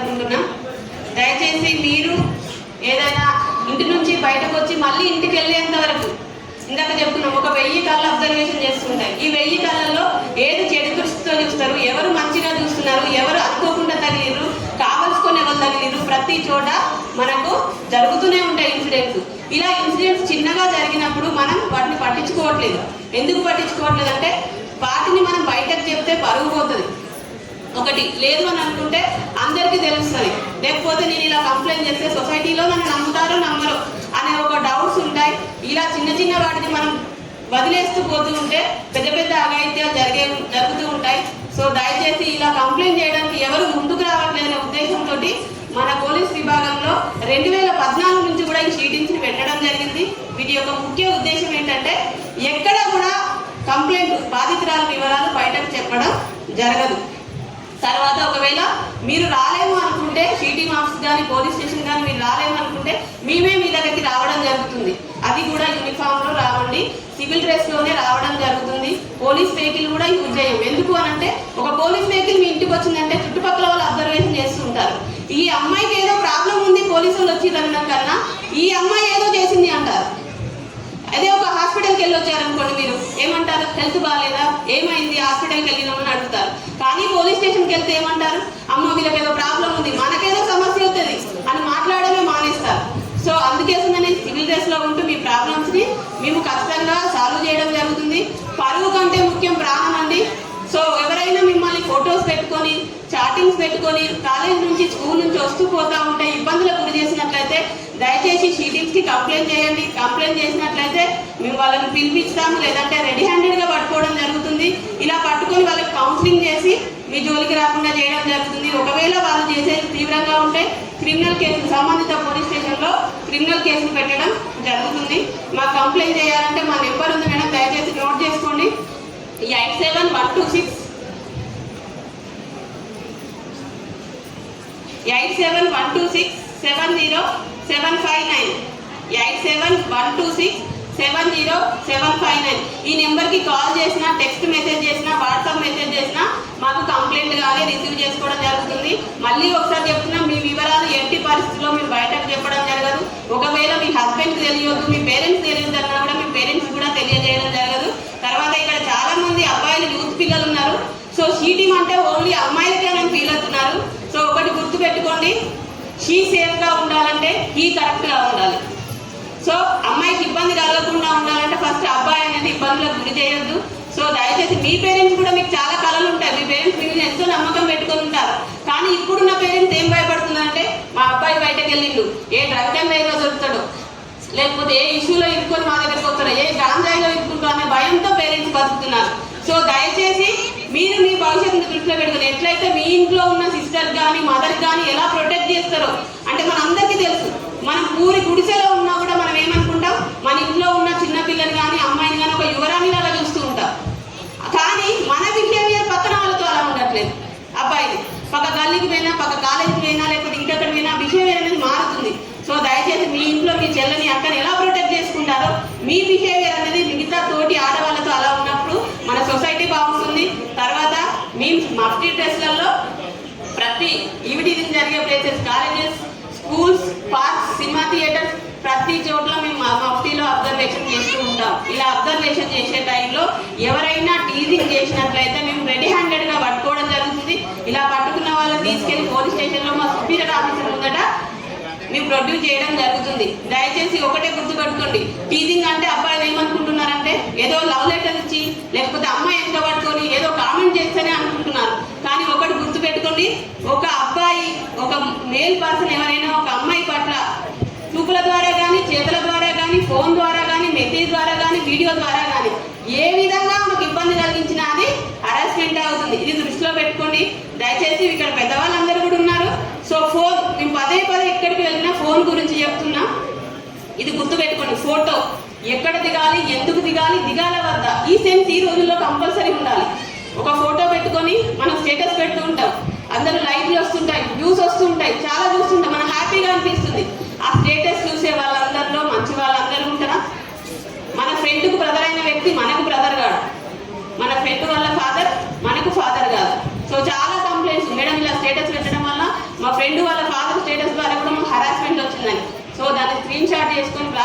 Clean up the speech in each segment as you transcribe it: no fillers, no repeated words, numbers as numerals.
కోరుకుంటున్నా. దయచేసి మీరు ఏదైనా ఇంటి నుంచి బయటకు వచ్చి మళ్ళీ ఇంటికి వెళ్ళేంత వరకు ఇందాక చెప్పుకున్నాం, ఒక 1000 కళ్ళు అబ్జర్వేషన్ చేస్తుంటాయి. ఈ 1000 కళ్ళల్లో ఏది చెడు దృష్టితో చూస్తారు, ఎవరు మంచిగా చూస్తున్నారు, ఎవరు అనుకోకుండా తగిలిరు, కావలసుకొని ఎవరు తగిలిరు, ప్రతి చోట మనకు జరుగుతూనే ఉంటాయి ఇన్సిడెంట్స్. ఇలా ఇన్సిడెంట్స్ చిన్నగా జరిగినప్పుడు మనం వాటిని పట్టించుకోవట్లేదు. ఎందుకు పట్టించుకోవట్లేదు అంటే వాటిని మనం బయటకు చెప్తే పరుగు పోతుంది. ఒకటి లేదు అని అనుకుంటే అందరికీ తెలుస్తుంది, లేకపోతే నేను ఇలా కంప్లైంట్ చేస్తే సొసైటీలో నన్ను నమ్ముతారో నమ్మరు అనే ఒక డౌట్స్ ఉంటాయి. ఇలా చిన్న చిన్న వాటిని మనం వదిలేస్తూ పోతూ ఉంటే పెద్ద పెద్ద అఘాయిత్యాలు జరుగుతూ ఉంటాయి. సో దయచేసి ఇలా కంప్లైంట్ చేయడానికి ఎవరు ముందుకు రావట్లేదనే ఉద్దేశంతో మన పోలీస్ విభాగంలో 2014 నుంచి కూడా ఈ షీటింగ్స్ని పెట్టడం జరిగింది. వీటి యొక్క ముఖ్య ఉద్దేశం ఏంటంటే ఎక్కడ కూడా కంప్లైంట్ బాధితురాల వివరాలు బయటకు చెప్పడం జరగదు. తర్వాత ఒకవేళ మీరు రాలేము అనుకుంటే షీటింగ్ ఆఫీస్ కానీ పోలీస్ స్టేషన్ కానీ మీరు రాలేము అనుకుంటే మేమే మీ దగ్గరికి రావడం జరుగుతుంది. అది కూడా యూనిఫామ్లో రావండి, సివిల్ డ్రెస్లోనే రావడం జరుగుతుంది. పోలీస్ వెహికల్ కూడా యూజ్ చేయం. ఎందుకు అనంటే ఒక పోలీస్ వెహికల్ మీ ఇంటికి వచ్చిందంటే చుట్టుపక్కల వాళ్ళు అబ్జర్వేషన్ చేస్తుంటారు. ఈ అమ్మాయికి ఏదో ప్రాబ్లం ఉంది పోలీసులు వచ్చిరనడం కన్నా ఈ అమ్మాయి ఏదో చేసింది అంటారు. అదే ఒక హాస్పిటల్కి వెళ్ళి వచ్చారనుకోండి, మీరు ఏమంటారు, హెల్త్ బాగాలేదా, ఏమైంది, హాస్పిటల్కి వెళ్ళినామని అడుగుతారు. కానీ పోలీస్ స్టేషన్కి వెళ్తే ఏమంటారు, అమ్మ వీళ్ళకి ఏదో ప్రాబ్లం ఉంది, మనకేదో సమస్య అవుతుంది అని మాట్లాడమే మానేస్తారు. సో అందుకేసమనే సివిల్ డ్రెస్లో ఉంటూ మీ ప్రాబ్లమ్స్ని మేము ఖచ్చితంగా సాల్వ్ చేయడం జరుగుతుంది. పరువు కంటే ముఖ్యం ప్రాణం అండి. సో ఎవరైనా మిమ్మల్ని ఫొటోస్ పెట్టుకొని చాటింగ్స్ పెట్టుకొని కాలేజ్ నుంచి స్కూల్ నుంచి వస్తూ పోతూ ఉంటే ఇబ్బందులకు గురి చేసినట్లయితే దయచేసి షీటింగ్స్కి కంప్లైంట్ చేయండి. కంప్లైంట్ చేసినట్లయితే మేము వాళ్ళని పిలిపిస్తాము, లేదంటే రెడీ హ్యాండెడ్గా పట్టుకోవడం జరుగుతుంది. ఇలా పట్టుకొని వాళ్ళకి కౌన్సిలింగ్ చేసి మీ జోలికి రాకుండా చేయడం జరుగుతుంది. ఒకవేళ వాళ్ళు చేసేది తీవ్రంగా ఉంటే క్రిమినల్ కేసులు సంబంధిత పోలీస్ స్టేషన్లో క్రిమినల్ కేసులు పెట్టడం జరుగుతుంది. మాకు కంప్లైంట్ చేయాలంటే మా నెంబర్ ఉంది మేడం, దయచేసి నోట్ చేసుకోండి. 8712670759 8712670759. ఈ నెంబర్కి కాల్ చేసినా, టెక్స్ట్ మెసేజ్ చేసినా, వాట్సాప్ మెసేజ్ చేసినా మాకు కంప్లైంట్ కానీ రిసీవ్ చేసుకోవడం జరుగుతుంది. మళ్ళీ ఒకసారి చెప్తున్నాం, మీ వివరాలు ఎట్టి పరిస్థితుల్లో మీరు బయటకు చెప్పడం జరగదు. ఒకవేళ మీ హస్బెండ్కి తెలియదు, మీ పేరెంట్స్ తెలియదు అన్నా కూడా మీ పేరెంట్స్ కూడా తెలియజేయడం జరగదు. తర్వాత ఇక్కడ చాలా మంది అబ్బాయిలు యూత్ పిల్లలు ఉన్నారు. సో షీటింగ్ అంటే ఓన్లీ అమ్మాయిలకే ఫీల్ అవుతున్నారు. సో ఒకటి గుర్తు పెట్టుకోండి, షీ సేఫ్గా ఉండాలంటే హీ కరెక్ట్గా ఉండాలి. సో అమ్మాయికి ఇబ్బంది కలగకుండా ఉండాలంటే ఫస్ట్ అబ్బాయి అనేది ఇబ్బందులకు గురి చేయొద్దు. సో దయచేసి మీ పేరెంట్స్ కూడా మీకు చాలా కళలు ఉంటాయి, మీ పేరెంట్స్ మీరు ఎంతో నమ్మకం పెట్టుకొని ఉంటారు. కానీ ఇప్పుడున్న పేరెంట్స్ ఏం భయపడుతున్నారంటే మా అబ్బాయి బయటకు వెళ్ళిండు, ఏ డ్రగ్ అండ్ డ్రైవ్లో దొరుకుతాడో, లేకపోతే ఏ ఇష్యూలో ఇరుక్కొని మా దగ్గరికి వస్తాడో, ఏ గాంజాయిలో ఇరుక్కుంటాడో అనే భయంతో పేరెంట్స్ బతుకుతున్నారు. సో దయచేసి మీరు మీ భవిష్యత్తును దృష్టిలో పెట్టుకుని ఎట్లయితే మీ ఇంట్లో ఉన్న సిస్టర్ కానీ మదర్ కానీ ఎలా ప్రొటెక్ట్ చేస్తారో, అంటే మనందరికీ తెలుసు, మనం ఊరి గుడిసెలో ఉన్నా కూడా మనం ఏమనుకుంటాం, మన ఇంట్లో ఉన్న చిన్న పిల్లలు కానీ అమ్మాయిని కానీ ఒక యువరాణి అలా చూస్తూ ఉంటాం. కానీ మన బిహేవియర్ పక్కన వాళ్ళతో అలా ఉండట్లేదు. అబ్బాయిది పక్క గల్లీకి పోయినా, పక్క కాలేజీకి పోయినా, లేకపోతే ఇంకెక్కడ పోయినా బిహేవియర్ అనేది మారుతుంది. సో దయచేసి మీ ఇంట్లో మీ చెల్లని అక్కని ఎలా ప్రొటెక్ట్ చేసుకుంటారో మీ బిహేవియర్ అనేది మిగతా తోటి ఆడవాళ్ళతో అలా ఉన్నప్పుడు మన సొసైటీ బాగుంటుంది. తర్వాత మీ మఫ్టీ డ్రెస్లలో ప్రతి ఈవినింగ్ జరిగే places, colleges, schools, parks, cinema theatres ప్రతి చోట్ల మేము మఫ్టీలో అబ్జర్వేషన్ చేస్తూ ఉంటాం. ఇలా అబ్జర్వేషన్ చేసే టైంలో ఎవరైనా టీజింగ్ చేసినట్లయితే మేము రెడీ హ్యాండెడ్గా పట్టుకోవడం జరుగుతుంది. ఇలా పట్టుకున్న వాళ్ళని తీసుకెళ్లి పోలీస్ స్టేషన్లో మా సుపీరియర్ ఆఫీసర్ ముందట మేము ప్రొడ్యూస్ చేయడం జరుగుతుంది. దయచేసి ఒకటే గుర్తుపెట్టుకోండి, టీజింగ్ అంటే అబ్బాయిలు ఏమనుకుంటున్నారంటే ఏదో లవ్ లెటర్ ఇచ్చి లేకపోతే అమ్మాయి ఎంత పట్టుకొని ఏదో కామెంట్ చేస్తేనే అనుకుంటున్నారు. కానీ ఒకటి గుర్తుపెట్టుకోండి, ఒక అబ్బాయి, ఒక మేల్ పర్సన్ ఎవరైనా ఒక అమ్మాయి పట్ల చూపుల ద్వారా కానీ, చేతుల ద్వారా కానీ, ఫోన్ ద్వారా కానీ, మెసేజ్ ద్వారా కానీ, వీడియో ద్వారా కానీ ఏ విధంగా మనకు ఇబ్బంది కలిగించినా అది హరాస్మెంట్ అవుతుంది. ఇది దృష్టిలో పెట్టుకోండి. దయచేసి ఇక్కడ పెద్దవాళ్ళందరూ కూడా ఉన్నారు. సో ఫోన్, మేము పదే ఎక్కడికి వెళ్ళినా ఫోన్ గురించి చెప్తున్నా, ఇది గుర్తుపెట్టుకోండి. ఫోటో ఎక్కడ దిగాలి, ఎందుకు దిగాలి, దిగాల వద్ద, ఈ సెన్స్ ఈ రోజుల్లో కంపల్సరీ ఉండాలి. ఒక ఫోటో పెట్టుకొని మనం స్టేటస్ పెడుతూ ఉంటాం, అందరూ లైక్లు వస్తుంటాయి, వ్యూస్ వస్తుంటాయి, చాలా చూస్తుంటాం, మనకు హ్యాపీగా అనిపిస్తుంది. ఆ స్టేటస్ చూసే వాళ్ళందరిలో మంచి వాళ్ళందరూ ఉంటారా? మన ఫ్రెండ్కు బ్రదర్ అయిన వ్యక్తి మనకు బ్రదర్ కాదు, మన ఫ్రెండ్ వాళ్ళ ఫాదర్ మనకు ఫాదర్ కాదు. సో చాలా కంప్లైంట్స్, మేడం ఇలా స్టేటస్ పెట్టడం వల్ల మా ఫ్రెండ్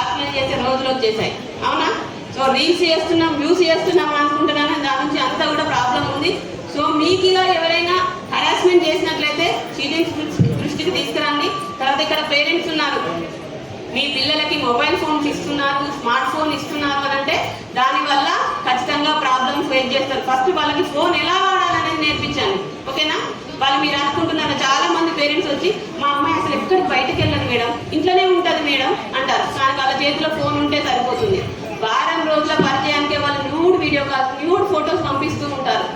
బ్లాక్మెయిల్ చేసే రోజులు వచ్చేసాయి. అవునా? సో రీల్స్ చేస్తున్నాం, వ్యూస్ చేస్తున్నాం అనుకుంటున్నాను, దాని నుంచి అంతా కూడా ప్రాబ్లం ఉంది. సో మీకు ఇలా ఎవరైనా హరాస్మెంట్ చేసినట్లయితే చీటింగ్ దృష్టికి తీసుకురండి. తర్వాత ఇక్కడ పేరెంట్స్ ఉన్నారు, మీ పిల్లలకి మొబైల్ ఫోన్స్ ఇస్తున్నారు, స్మార్ట్ ఫోన్ ఇస్తున్నారు అని అంటే దానివల్ల ఖచ్చితంగా ప్రాబ్లమ్స్ ఫేస్ చేస్తారు. ఫస్ట్ వాళ్ళకి ఫోన్ ఎలా వాడాలనేది నేర్పించండి. ఓకేనా? వాళ్ళు మీరు అనుకుంటున్నారు, చాలా మంది పేరెంట్స్ వచ్చి మా అమ్మాయి అసలు ఎక్కడికి బయటకు వెళ్ళదు మేడం, ఇంట్లోనే ఉంటుంది మేడం అంటారు. కానీ వాళ్ళ చేతిలో ఫోన్ ఉంటే సరిపోతుంది. వారం రోజుల పరిచయానికే వాళ్ళు nude video calls, nude photos పంపిస్తూ ఉంటారు.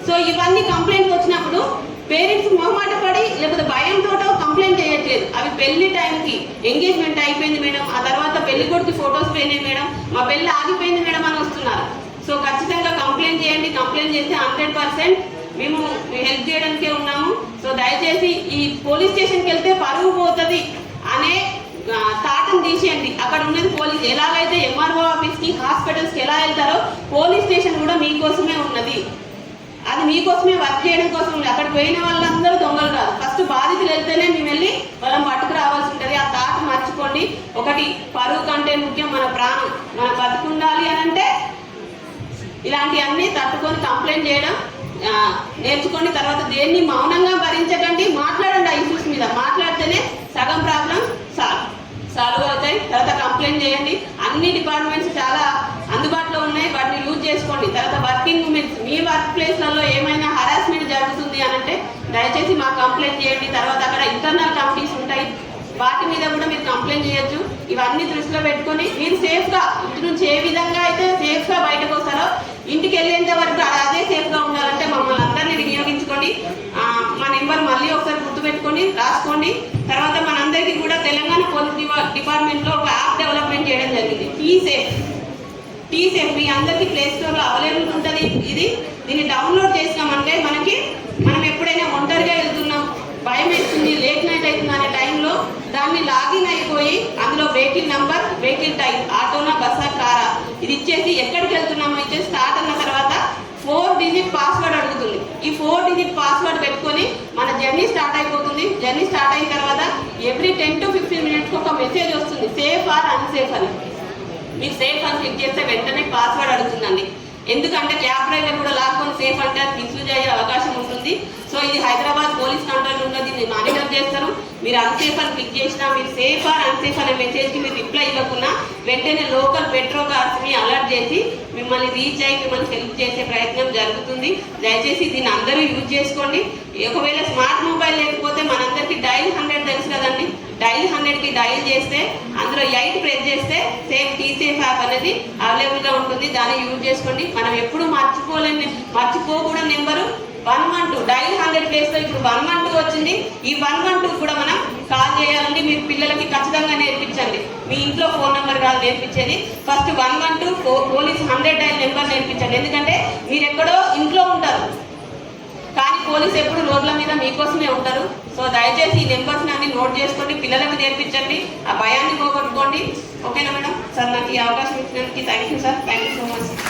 సో ఇవన్నీ కంప్లైంట్స్ వచ్చినప్పుడు పేరెంట్స్ మొహమాట పడి లేకపోతే భయంతో కంప్లైంట్ చేయట్లేదు. అవి పెళ్లి టైంకి ఎంగేజ్మెంట్ అయిపోయింది మేడం, ఆ తర్వాత పెళ్లి కొడుకు ఫొటోస్ పోయినాయి మేడం, మా పెళ్లి ఆగిపోయింది మేడం అని వస్తున్నారు. సో ఖచ్చితంగా కంప్లైంట్ చేయండి. కంప్లైంట్ చేస్తే 100% మేము హెల్ప్ చేయడానికే ఉన్నాము. సో దయచేసి ఈ పోలీస్ స్టేషన్కి వెళ్తే పరువు పోతుంది అనే తాటను తీసేయండి. అక్కడ ఉన్నది పోలీస్. ఎలాగైతే ఎంఆర్ఓ ఆఫీస్కి, హాస్పిటల్స్కి ఎలా వెళ్తారో పోలీస్ స్టేషన్ కూడా మీకోసమే ఉన్నది. అది మీకోసమే వర్క్ చేయడం కోసం ఉంది. అక్కడికి పోయిన వాళ్ళందరూ దొంగలు కాదు. ఫస్ట్ బాధితులు వెళ్తేనే మేము వెళ్ళి వాళ్ళని పట్టుకు రావాల్సి ఉంటుంది. ఆ తాట మర్చిపోండి. ఒకటి, పరువు కంటే ముఖ్యం మన ప్రాణం. మన బతుకుండాలి అని అంటే ఇలాంటివన్నీ తట్టుకొని కంప్లైంట్ చేయడం నేర్చుకోండి. తర్వాత దేన్ని మౌనంగా భరించకండి, మాట్లాడండి. ఆ ఇష్యూస్ మీద మాట్లాడితేనే సగం ప్రాబ్లం సాల్వ్ అవుతాయి. తర్వాత కంప్లైంట్ చేయండి. అన్ని డిపార్ట్మెంట్స్ చాలా అందుబాటులో ఉన్నాయి, వాటిని యూజ్ చేసుకోండి. తర్వాత వర్కింగ్ ఉమెన్స్, మీ వర్క్ ప్లేస్లలో ఏమైనా హరాస్మెంట్ జరుగుతుంది అని అంటే దయచేసి మాకు కంప్లైంట్ చేయండి. తర్వాత అక్కడ ఇంటర్నల్ కమిటీస్ ఉంటాయి, వాటి మీద కూడా మీరు కంప్లైంట్ చేయొచ్చు. ఇవన్నీ దృష్టిలో పెట్టుకొని మీరు సేఫ్గా ఇంటి నుంచి ఏ విధంగా అయితే సేఫ్గా బయటకు వస్తారో ఇంటికి వెళ్ళేంత వరకు అదే సేఫ్గా ఉండాలంటే మమ్మల్ని అందరినీ వినియోగించుకోండి. మా నెంబర్ మళ్ళీ ఒకసారి గుర్తుపెట్టుకొని రాసుకోండి. తర్వాత మనందరికీ కూడా తెలంగాణ పోలీస్ డిపార్ట్మెంట్లో ఒక యాప్ డెవలప్మెంట్ చేయడం జరిగింది, టీ సేఫ్. మీ అందరికీ ప్లే స్టోర్లో అవైలబుల్ ఉంటుంది. దీన్ని డౌన్లోడ్ చేసినామంటే మనం ఎప్పుడైనా ఒంటరిగా వెళ్తున్నాం, భయం వేస్తుంది, లేట్ నైట్ అవుతుంది అనే టైంలో దాన్ని లాగిన్ అయిపోయి అందులో వెహికల్ నంబర్, వెహికల్ టైప్, ఆటోనా, బస్సా, కారా, ఇది ఇచ్చేసి ఎక్కడికి వెళ్తున్నామో ఇచ్చేసి స్టార్ట్ అన్న తర్వాత 4 డిజిట్ పాస్వర్డ్ అడుగుతుంది. ఈ 4 డిజిట్ పాస్వర్డ్ పెట్టుకొని మన జర్నీ స్టార్ట్ అయిపోతుంది. జర్నీ స్టార్ట్ అయిన తర్వాత ఎవ్రీ 10 to 15 minutes ఒక మెసేజ్ వస్తుంది, సేఫ్ ఆర్ అన్సేఫ్ అని. మీరు సేఫ్ అని క్లిక్ చేస్తే వెంటనే పాస్వర్డ్ అడుగుతుందండి. ఎందుకంటే క్యాబ్ డ్రైవర్ కూడా లాక్కొని సేఫ్ అంటే అది మిస్యూజ్ అయ్యే అవకాశం ఉంటుంది. సో ఇది హైదరాబాద్ పోలీస్ కంట్రోల్ ఉన్నది, దీన్ని మానిటర్ చేస్తారు. మీరు అన్సేఫ్ అని క్లిక్ చేసినా, మీరు సేఫ్ ఆర్ అన్సేఫ్ అనే మెసేజ్కి మీరు రిప్లై ఇవ్వకుండా వెంటనే లోకల్ పెట్రో కార్స్ని అలర్ట్ చేసి మిమ్మల్ని రీచ్ అయ్యి మిమ్మల్ని హెల్ప్ చేసే ప్రయత్నం జరుగుతుంది. దయచేసి దీన్ని అందరూ యూజ్ చేసుకోండి. ఒకవేళ స్మార్ట్ మొబైల్ లేకపోతే మనందరికీ డైల్ 100 తెలుసు కదండి. డైల్ 100కి డైల్ చేస్తే అందులో 8 ప్రెస్ చేస్తే టీ సేఫ్ యాప్ అనేది అవైలబుల్గా ఉంటుంది. దాన్ని యూజ్ చేసుకోండి. మనం ఎప్పుడు మర్చిపోకూడదు నెంబరు 112. డైల్ 100 ప్లేస్లో ఇప్పుడు 112 వచ్చింది. ఈ 112 కూడా మనం కాల్ చేయాలండి. మీరు పిల్లలకి ఖచ్చితంగా నేర్పించండి. మీ ఇంట్లో ఫోన్ నెంబర్ కాదు నేర్పించేది, ఫస్ట్ 112 పోలీస్ 100 డైల్ నెంబర్ నేర్పించండి. ఎందుకంటే మీరు ఎక్కడో ఇంట్లో ఉంటారు, కానీ పోలీస్ ఎప్పుడు రోడ్ల మీద మీకోసమే ఉంటారు. సో దయచేసి ఈ నెంబర్స్ని అన్ని నోట్ చేసుకోండి, పిల్లలకు నేర్పించండి, ఆ భయాన్ని పోగొట్టుకోండి. ఓకేనా మేడం? సార్ నాకు ఈ అవకాశం ఇచ్చినందుకు thank you sir. Thank you so much.